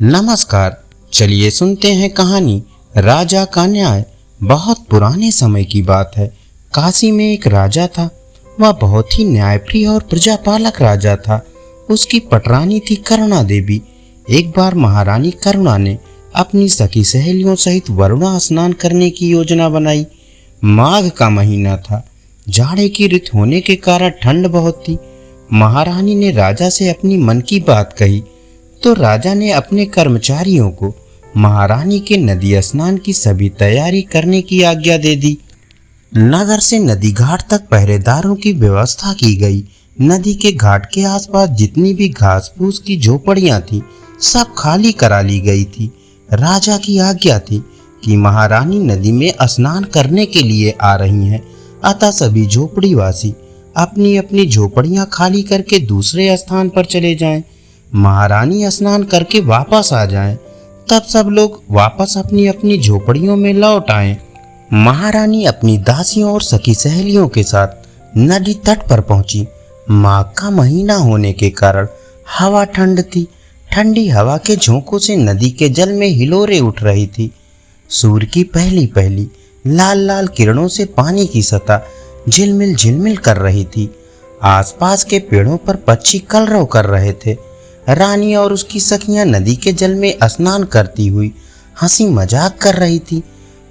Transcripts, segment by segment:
नमस्कार। चलिए सुनते हैं कहानी राजा का न्याय। बहुत पुराने समय की बात है। काशी में एक राजा था। वह बहुत ही न्यायप्रिय और प्रजापालक राजा था। उसकी पटरानी थी करुणा देवी। एक बार महारानी करुणा ने अपनी सखी सहेलियों सहित वरुणा स्नान करने की योजना बनाई। माघ का महीना था। जाड़े की ऋतु होने के कारण ठंड बहुत थी। महारानी ने राजा से अपनी मन की बात कही तो राजा ने अपने कर्मचारियों को महारानी के नदी स्नान की सभी तैयारी करने की आज्ञा दे दी। नगर से नदी घाट तक पहरेदारों की व्यवस्था की गई। नदी के घाट के आसपास जितनी भी घास फूस की झोपड़ियां थी सब खाली करा ली गई थी। राजा की आज्ञा थी कि महारानी नदी में स्नान करने के लिए आ रही हैं, अतः सभी झोपड़ीवासी अपनी अपनी झोपड़ियां खाली करके दूसरे स्थान पर चले जाएं। महारानी स्नान करके वापस आ जाएं, तब सब लोग वापस अपनी अपनी झोपड़ियों में लौट आएं। महारानी अपनी दासियों और सखी सहेलियों के साथ नदी तट पर पहुंची। माघ का महीना होने के कारण हवा ठंड थी। ठंडी हवा के झोंकों से नदी के जल में हिलोरें उठ रही थी। सूर्य की पहली पहली लाल लाल किरणों से पानी की सतह झिलमिल झिलमिल कर रही थी। आसपास के पेड़ों पर पक्षी कलरव कर रहे थे। रानी और उसकी सखियां नदी के जल में स्नान करती हुई हंसी मजाक कर रही थी।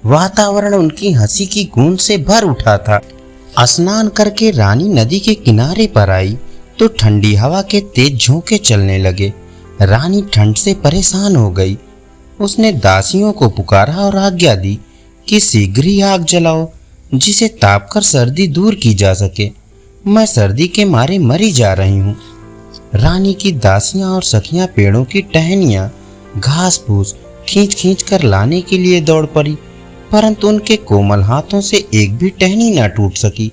वातावरण उनकी हंसी की गूंज से भर उठा था। स्नान करके रानी नदी के किनारे पर आई तो ठंडी हवा के तेज झोंके चलने लगे। रानी ठंड से परेशान हो गई। उसने दासियों को पुकारा और आज्ञा दी कि शीघ्र ही आग जलाओ जिसे ताप कर सर्दी दूर की जा सके। मैं सर्दी के मारे मरी जा रही हूँ। रानी की दासियां और सखियां पेड़ों की टहनियां घास फूस खींच खींच कर लाने के लिए दौड़ पड़ी, परंतु उनके कोमल हाथों से एक भी टहनी न टूट सकी।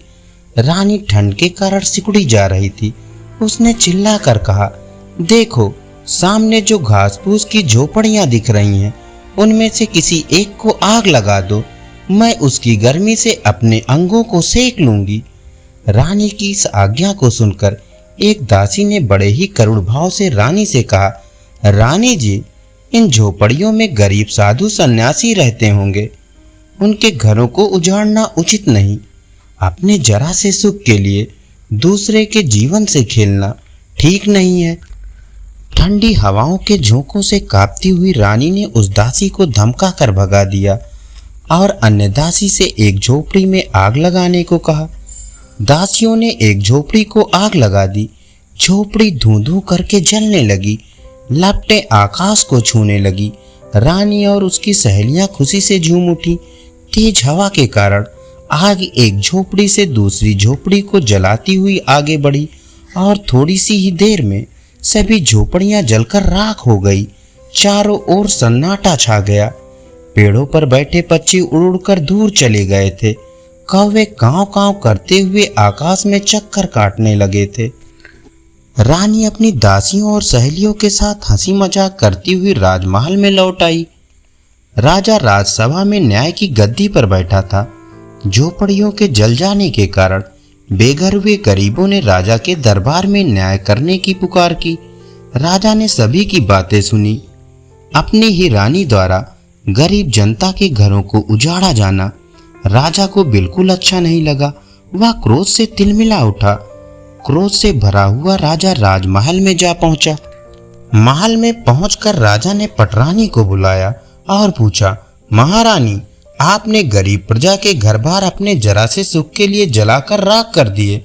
रानी ठंड के कारण सिकुड़ी जा रही थी। उसने चिल्लाकर कहा, देखो सामने जो घास फूस की झोपड़ियां दिख रही हैं, उनमें से किसी एक को आग लगा दो। मैं उसकी गर्मी से अपने अंगों को सेक लूंगी। रानी की इस आज्ञा को सुनकर एक दासी ने बड़े ही करुण भाव से रानी से कहा, रानी जी, इन झोपड़ियों में गरीब साधु सन्यासी रहते होंगे। उनके घरों को उजाड़ना उचित नहीं। अपने जरा से सुख के लिए दूसरे के जीवन से खेलना ठीक नहीं है। ठंडी हवाओं के झोंकों से कांपती हुई रानी ने उस दासी को धमका कर भगा दिया और अन्य दासी से एक झोपड़ी में आग लगाने को कहा। दासियों ने एक झोपड़ी को आग लगा दी। झोपड़ी धूं धूं करके जलने लगी। लपटें आकाश को छूने लगी। रानी और उसकी सहेलियां खुशी से झूम उठी। तेज हवा के कारण आग एक झोपड़ी से दूसरी झोपड़ी को जलाती हुई आगे बढ़ी और थोड़ी सी ही देर में सभी झोपड़ियां जलकर राख हो गई। चारों ओर सन्नाटा छा गया। पेड़ों पर बैठे पक्षी उड़ उड़कर दूर चले गए थे। कौवे कांव कांव करते हुए आकाश में चक्कर काटने लगे थे। रानी अपनी दासियों और सहेलियों के साथ हंसी मजाक करती हुई राजमहल में लौट आई। राजा राजसभा में न्याय की गद्दी पर बैठा था। झोपड़ियों के जल जाने के कारण बेघर हुए गरीबों ने राजा के दरबार में न्याय करने की पुकार की। राजा ने सभी की बातें सुनी। अपनी ही रानी द्वारा गरीब जनता के घरों को उजाड़ा जाना राजा को बिल्कुल अच्छा नहीं लगा। वह क्रोध से तिलमिला उठा। क्रोध से भरा हुआ राजा राजमहल में जा पहुंचा। महल में पहुंचकर राजा ने पटरानी को बुलाया और पूछा, महारानी, आपने गरीब प्रजा के घर बार अपने जरा से सुख के लिए जलाकर राख कर दिए।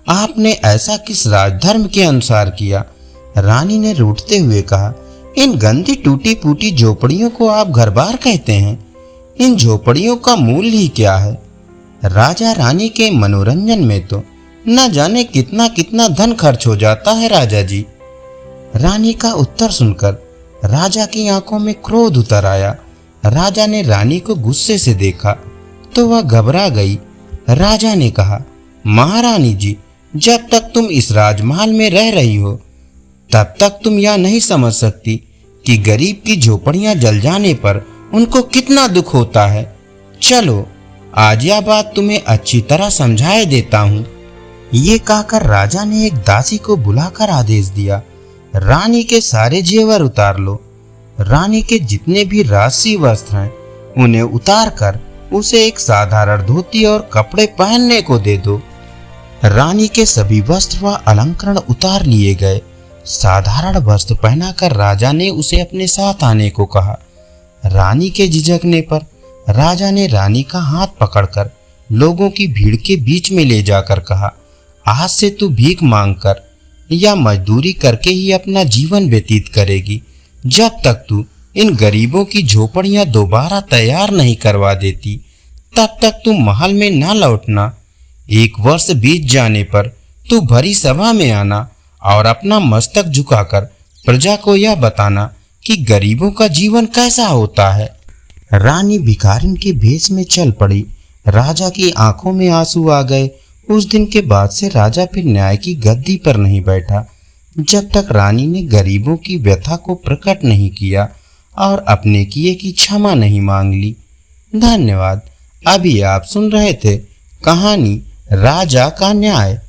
आपने ऐसा किस राजधर्म के अनुसार किया? रानी ने रूठते हुए कहा, इन गंदी टूटी फूटी झोपड़ियों को आप घर बार कहते हैं? इन झोपड़ियों का मूल्य ही क्या है? राजा रानी के मनोरंजन में तो न जाने कितना कितना धन खर्च हो जाता है राजा जी। रानी का उत्तर सुनकर राजा की आंखों में क्रोध उतर आया। राजा ने रानी को गुस्से से देखा तो वह घबरा गई। राजा ने कहा, महारानी जी, जब तक तुम इस राजमहल में रह रही हो तब तक तुम यह नहीं समझ सकती कि गरीब की झोपड़ियां जल जाने पर उनको कितना दुख होता है। चलो आज यह बात तुम्हें अच्छी तरह समझाए देता हूँ। ये कहकर राजा ने एक दासी को बुलाकर आदेश दिया, रानी के सारे जेवर उतार लो। रानी के जितने भी राजसी वस्त्र हैं उन्हें उतार कर उसे एक साधारण धोती और कपड़े पहनने को दे दो। रानी के सभी वस्त्र व अलंकरण उतार लिए गए। साधारण वस्त्र पहनाकर राजा ने उसे अपने साथ आने को कहा। रानी के झिझकने पर राजा ने रानी का हाथ पकड़कर लोगों की भीड़ के बीच में ले जाकर कहा, आज से तू भीख मांगकर या मजदूरी करके ही अपना जीवन व्यतीत करेगी, जब तक तू इन गरीबों की झोपड़ियां दोबारा तैयार नहीं करवा देती तब तक तू महल में ना लौटना। 1 वर्ष बीत जाने पर तू भरी सभा में आना और अपना मस्तक झुकाकर प्रजा को यह बताना कि गरीबों का जीवन कैसा होता है। रानी भिखारिन के भेष में चल पड़ी। राजा की आंखों में आंसू आ गए। उस दिन के बाद से राजा फिर न्याय की गद्दी पर नहीं बैठा जब तक रानी ने गरीबों की व्यथा को प्रकट नहीं किया और अपने किए की क्षमा नहीं मांग ली। धन्यवाद। अभी आप सुन रहे थे कहानी राजा का न्याय।